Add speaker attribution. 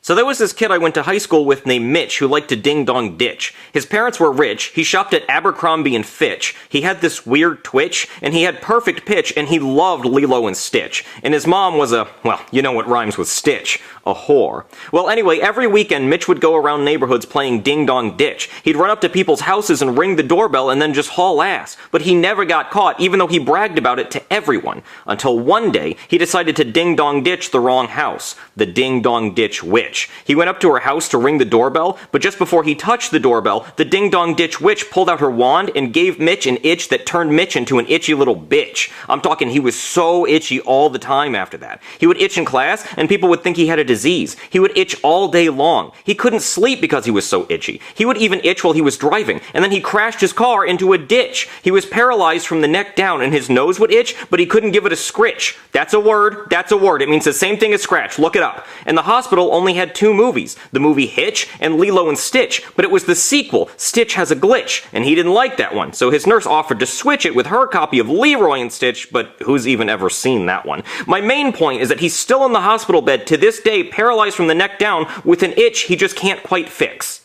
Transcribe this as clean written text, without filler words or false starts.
Speaker 1: So there was this kid I went to high school with named Mitch who liked to ding-dong-ditch. His parents were rich, he shopped at Abercrombie and Fitch, he had this weird twitch, and he had perfect pitch, and he loved Lilo and Stitch. And his mom was a, well, you know what rhymes with Stitch, a whore. Well, anyway, every weekend Mitch would go around neighborhoods playing ding-dong-ditch. He'd run up to people's houses and ring the doorbell and then just haul ass. But he never got caught, even though he bragged about it to everyone. Until one day, he decided to ding-dong-ditch the wrong house. The ding-dong-ditch witch. He went up to her house to ring the doorbell, but just before he touched the doorbell, the ding-dong-ditch witch pulled out her wand and gave Mitch an itch that turned Mitch into an itchy little bitch. I'm talking he was so itchy all the time after that. He would itch in class, and people would think he had a disease. He would itch all day long. He couldn't sleep because he was so itchy. He would even itch while he was driving, and then he crashed his car into a ditch. He was paralyzed from the neck down, and his nose would itch, but he couldn't give it a scritch. That's a word. That's a word. It means the same thing as scratch. Look it up. And the hospital only had 2 movies, the movie Hitch and Lilo and Stitch, but it was the sequel, Stitch Has a Glitch, and he didn't like that one, so his nurse offered to switch it with her copy of Leroy and Stitch, but who's even ever seen that one? My main point is that he's still in the hospital bed to this day, paralyzed from the neck down, with an itch he just can't quite fix.